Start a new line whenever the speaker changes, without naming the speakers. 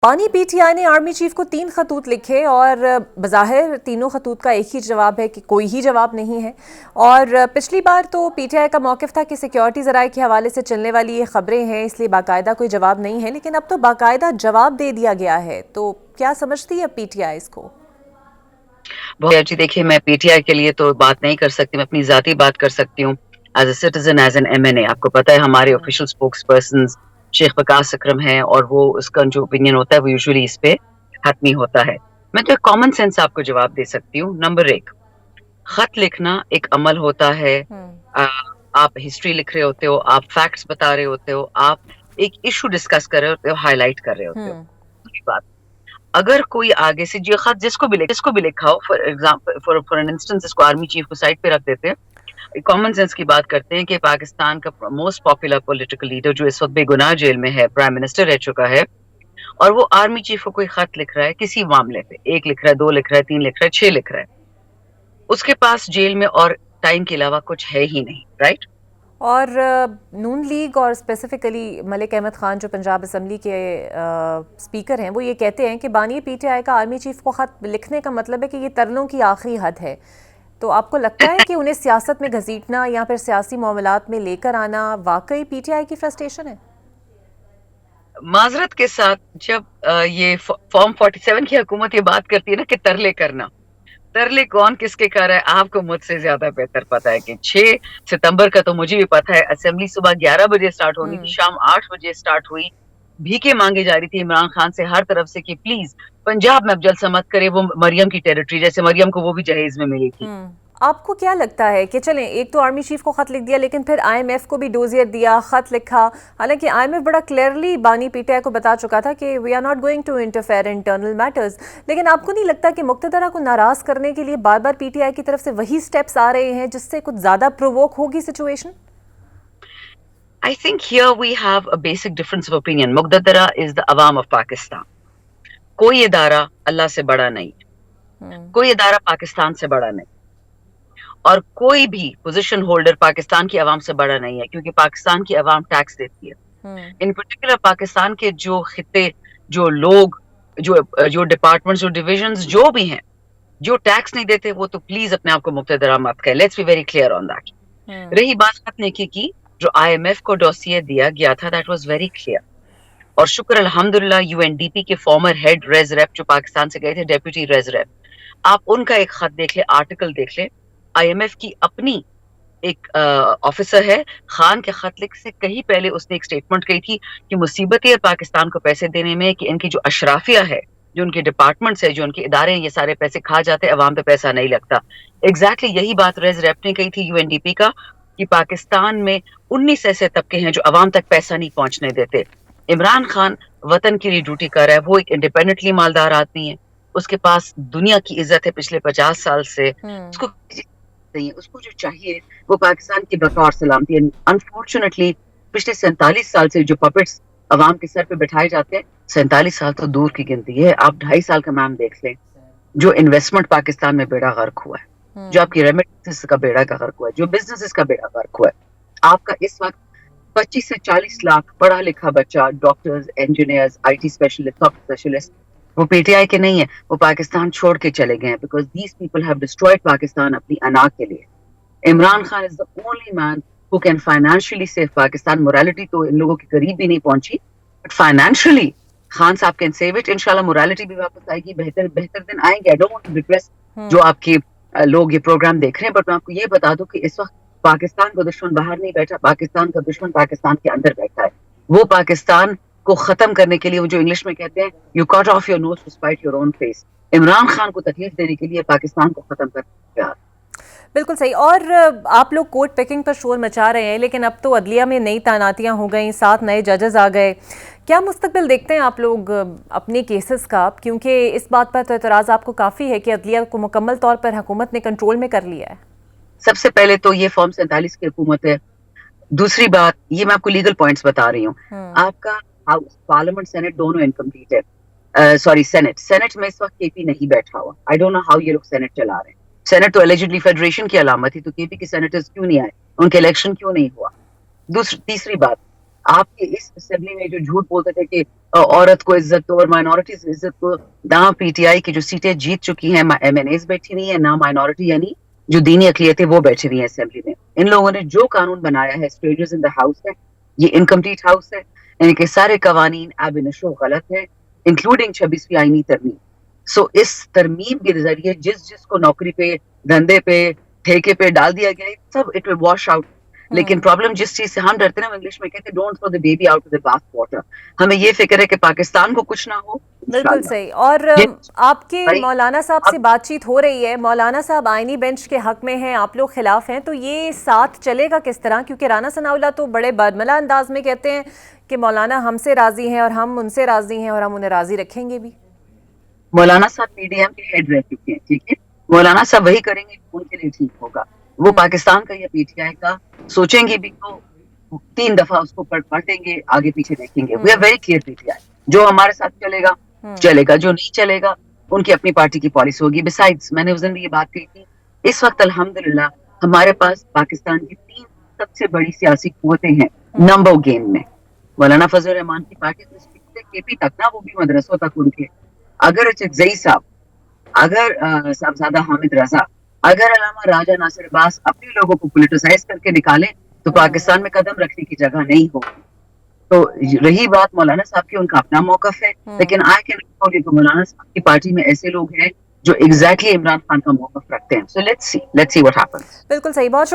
پانی پی ٹی آئی نے army chief کو 3 خطوط لکھے اور بظاہر تینوں خطوط کا ایک ہی جواب ہے کہ کوئی ہی جواب نہیں ہے. اور پچھلی بار تو پی ٹی آئی کا موقف تھا کہ سیکیورٹی ذرائع کے حوالے سے چلنے والی یہ خبریں ہیں اس لیے باقاعدہ کوئی جواب نہیں ہے، لیکن اب تو باقاعدہ جواب دے دیا گیا ہے. تو کیا سمجھتی ہے پی ٹی آئی اس کو؟
بہت اچھی. دیکھیے، میں پی ٹی آئی کے لیے تو بات نہیں کر سکتی، میں اپنی ذاتی بات کر سکتی ہوں as a citizen, as an M N A. آپ کو پتا ہے ہمارے آفیشیل اسپوکس پرسنز شیخ وقاص اکرم ہیں، اور وہ اس کا جو اوپینین ہوتا ہے وہ یوزلی اس پہ حتمی ہوتا ہے. میں تو ایک کامن سینس آپ کو جواب دے سکتی ہوں. نمبر 1، خط لکھنا ایک عمل ہوتا ہے. آپ ہسٹری لکھ رہے ہوتے ہو، آپ فیکٹس بتا رہے ہوتے ہو، آپ ایک ایشو ڈسکس کر رہے ہوتے ہو، ہائی لائٹ کر رہے ہوتے ہو. دوسری بات، اگر کوئی آگے سے جو خط جس کو بھی لکھا ہو، for example for an instance اس کو آرمی چیف کو سائڈ پہ رکھ دیتے ہیں، کامن سینس کی بات کرتے ہیں کہ پاکستان کا موسٹ پاپولر پولیٹیکل لیڈر جو اس وقت بے گناہ جیل میں ہے، پرائم منسٹر رہ چکا ہے، اور وہ آرمی چیف کو کوئی خط لکھ رہا ہے کسی معاملے پہ، 1 لکھ رہا ہے، 2 لکھ رہا ہے، 3 لکھ رہا ہے، 6 لکھ رہا ہے، اس کے پاس جیل میں اور ٹائم کے علاوہ کچھ ہے ہی نہیں، رائٹ؟
اور نون لیگ اور اسپیسیفکلی ملک احمد خان جو پنجاب اسمبلی کے اسپیکر ہیں، وہ یہ کہتے ہیں کہ بانی پی ٹی آئی کا آرمی چیف کو خط لکھنے کا مطلب ہے کہ یہ ترلوں کی آخری حد ہے. تو آپ کو لگتا ہے کہ انہیں سیاست میں گھسیٹنا یا پھر سیاسی معاملات میں لے کر آنا واقعی پی ٹی آئی کی فرسٹریشن ہے؟
معذرت کے ساتھ، جب یہ فارم 47 کی حکومت یہ بات کرتی ہے نا کہ ترلے کرنا، ترلے کون کس کے کر رہا ہے آپ کو مجھ سے زیادہ بہتر پتا ہے. کہ 6 ستمبر کا تو مجھے بھی پتا ہے، اسمبلی صبح 11 بجے سٹارٹ ہونی تھی، شام 8 بجے سٹارٹ ہوئی. بھیکے مانگے جا رہی تھی عمران خان سے ہر طرف سے کہ پلیز پنجاب میں اب جلسہ مت کرے، وہ مریم کی ٹیریٹری، جیسے مریم کو وہ بھی جہیز میں ملی تھی.
آپ کو کیا لگتا ہے کہ چلیں ایک تو آرمی چیف کو خط لکھ دیا، لیکن پھر آئی ایم ایف کو بھی ڈوزیئر دیا، خط لکھا، حالانکہ آئی ایم ایف بڑا کلیئرلی بانی پی ٹی آئی کو بتا چکا تھا کہ we are not going to interfere in internal matters. لیکن آپ کو نہیں لگتا کہ مقتدرہ کو ناراض کرنے کے لیے بار بار پی ٹی آئی کی طرف سے وہی سٹیپس آ رہے ہیں جس سے کچھ زیادہ پرووک ہوگی situation?
I think here we have a basic difference of opinion. مقتدرہ is the عوام of پاکستان. کوئی ادارہ اللہ سے بڑا نہیں، کوئی ادارہ پاکستان سے بڑا نہیں، اور کوئی بھی پوزیشن ہولڈر پاکستان کی عوام سے بڑا نہیں ہے، کیونکہ پاکستان کی عوام ٹیکس دیتی ہے. ان پرٹیکولر پاکستان کے جو خطے، جو لوگ، جو ڈپارٹمنٹ، جو ڈویژنز جو بھی ہیں، جو ٹیکس نہیں دیتے، وہ تو پلیز اپنے آپ کو مقتدرہ مت کہیں. Let's be very clear on that. رہی بات خط لکھنے کی، جو آئی ایم ایف کو ڈوسیے دیا گیا تھا، دیٹ واز ویری کلیئر. اور شکر الحمدللہ یو این ڈی پی کے فارمر ہیڈ ریز ریپ جو پاکستان سے گئے تھے، ڈیپوٹی ریز ریپ، آپ ان کا ایک خط دیکھ لیں، آرٹیکل دیکھ لیں. آئی ایم ایف کی اپنی ایک آفیسر ہے، خان کے خط لکھ سے کہیں پہلے اس نے ایک سٹیٹمنٹ کہی تھی کہ مصیبت ہے پاکستان کو پیسے دینے میں کہ ان کی جو اشرافیہ ہے، جو ان کے ڈپارٹمنٹس ہے، جو ان کے ادارے ہیں، یہ سارے پیسے کھا جاتے ہیں، عوام پہ پیسہ نہیں لگتا. ایگزیکٹلی یہی بات ریز ریپ نے کہی تھی یو این ڈی پی کا، کہ پاکستان میں 19 ایسے طبقے ہیں جو عوام تک پیسہ نہیں پہنچنے دیتے. عمران خان وطن کے لیے ڈیوٹی کر رہا ہے، وہ ایک انڈیپینڈنٹلی مالدار آدمی ہے، اس کے پاس دنیا کی عزت ہے پچھلے 50 سال سے، اس کو اس کو جو چاہیے وہ پاکستان کی بقا اور سلامتی ہے. انفارچونیٹلی پچھلے 47 سال سے جو پپٹس عوام کے سر پہ بٹھائے جاتے ہیں، 47 سال تو دور کی گنتی ہے. آپ 2.5 سال کا میم دیکھ لیں، جو انویسٹمنٹ پاکستان میں بیڑا غرق ہوا ہے، جو آپ کی ریمیٹنس کا بیڑا کا غرق ہوا ہے، جو بزنس کا بیڑا غرق ہوا ہے. آپ کا اس وقت 25 سے 40 لاکھ پڑھا لکھا بچہ، doctors, engineers, I T specialist, soft specialist, وہ پی ٹی آئی کے نہیں ہیں، وہ پاکستان چھوڑ کے چلے گئے ہیں، because these people have destroyed Pakistan اپنی انا کے لیے. عمران خان از the only man who can financially save Pakistan. morality تو ان لوگوں کے قریب بھی نہیں پہنچی، but financially خان صاحب can save it. انشاءاللہ morality بھی واپس آئے گی، بہتر دن آئیں گے. I don't want to depress جو آپ کے لوگ یہ پروگرام دیکھ رہے ہیں، بٹ میں آپ کو یہ بتا دوں کہ اس وقت پاکستان کا دشمن باہر نہیں بیٹھا، پاکستان کا دشمن پاکستان کے اندر بیٹھا ہے. وہ پاکستان کو ختم کرنے کے لیے، وہ جو انگلش میں کہتے ہیں you cut off your nose to spite your own face, Imran Khan کو تکلیف دینے کے لیے پاکستان کو ختم کرنے.
بالکل صحیح. اور آپ لوگ کوٹ پیکنگ پر شور مچا رہے ہیں، لیکن اب تو عدلیہ میں نئی تعیناتیاں ہو گئیں، 7 نئے ججز آ گئے. کیا مستقبل دیکھتے ہیں آپ لوگ اپنے کیسز کا؟ کیونکہ اس بات پر تو اعتراض آپ کو کافی ہے کہ عدلیہ کو مکمل طور پر حکومت نے کنٹرول میں کر لیا ہے.
سب سے پہلے تو یہ فارم 47 کی حکومت ہے. دوسری بات، یہ میں آپ کو لیگل پوائنٹس بتا رہی ہوں. آپ کا ہاؤس، پارلیمنٹ، سینٹ دونوں انکمپلیٹ ہے. سوری، سینٹ میں اس وقت کے پی نہیں بیٹھا ہوا. آئی ڈونٹ نو ہاؤ یہ لوگ سینٹ چلا رہے ہیں. سینٹ تو اللیجڈلی فیڈریشن کی علامت تھی، تو کے پی کے سینیٹرز کیوں نہیں آئے، ان کے الیکشن کیوں نہیں ہوا؟ تیسری بات، آپ کے اس اسمبلی میں جو جھوٹ بولتے تھے کہ عورت کو عزت دو اور مائنورٹیز عزت کو, نہ پی ٹی آئی کی جو سیٹیں جیت چکی ہیں ایم این ایز بیٹھی ہوئی ہیں, نہ مائنورٹی یعنی جو دینی اقلیتیں وہ بیٹھی ہوئی ہیں اسمبلی میں. ان لوگوں نے جو قانون بنایا ہے اسٹرینجرز ان دا ہاؤس ہے, یہ انکمپلیٹ ہاؤس ہے, یعنی کہ سارے قوانین ایب انیشو غلط ہے, انکلوڈنگ 26ویں آئینی ترمیم. سو اس ترمیم کے ذریعے جس کو نوکری پہ, دھندے پہ, ٹھیکے پہ ڈال دیا گیا ہے, سب اٹ ول واش آؤٹ. لیکن پرابلم جس چیز سے ہم ڈرتے ہیں نا, انگلش میں کہتے ہیں don't throw the baby out of the bath water. ہمیں یہ فکر ہے کہ پاکستان کو کچھ نہ ہو.
بالکل صحیح. اور آپ کے مولانا صاحب سے بات چیت ہو رہی ہے, مولانا صاحب آئینی بینچ کے حق میں ہیں, آپ لوگ خلاف ہیں, تو یہ ساتھ چلے گا کس طرح؟ کیونکہ رانا ثناء اللہ تو بڑے برملا انداز میں کہتے ہیں کہ مولانا ہم سے راضی ہیں اور ہم ان سے راضی ہیں اور ہم انہیں راضی رکھیں گے بھی.
مولانا صاحب پی ڈی ایم کے ہیڈ رہ چکے ہیں, ٹھیک ہے, مولانا صاحب وہی کریں گے ان کے لیے ٹھیک ہوگا. وہ پاکستان کا یا پی ٹی آئی کا سوچیں گے بھی تو 3 دفعہ اس کو پلٹیں گے, آگے پیچھے دیکھیں گے. We are very clear P T I, جو ہمارے ساتھ چلے گا چلے گا, جو نہیں چلے گا ان کی اپنی پارٹی کی پالیسی ہوگی. بسائڈس میں نے اس دن بھی یہ بات کہی تھی, اس وقت الحمدللہ ہمارے پاس پاکستان کی 3 سب سے بڑی سیاسی قوتیں ہیں نمبر گیم میں. مولانا فضل الرحمان کی پارٹی سے کے پی تک نا, وہ بھی مدرسوں تک ان کے, اگر اچھزئی صاحب, اگر صاحبزادہ حامد رضا, اگر علامہ راجہ ناصر عباس اپنے لوگوں کو پولیٹیسائز کر کے نکالیں تو پاکستان میں قدم رکھنے کی جگہ نہیں ہوگی. تو رہی بات مولانا صاحب کی, ان کا اپنا موقف ہے, لیکن آئی کین ٹیل یو کہ مولانا صاحب کی پارٹی میں ایسے لوگ ہیں جو ایگزیکٹلی عمران خان کا موقف رکھتے ہیں. So let's see what happens.
بالکل صحیح. بہت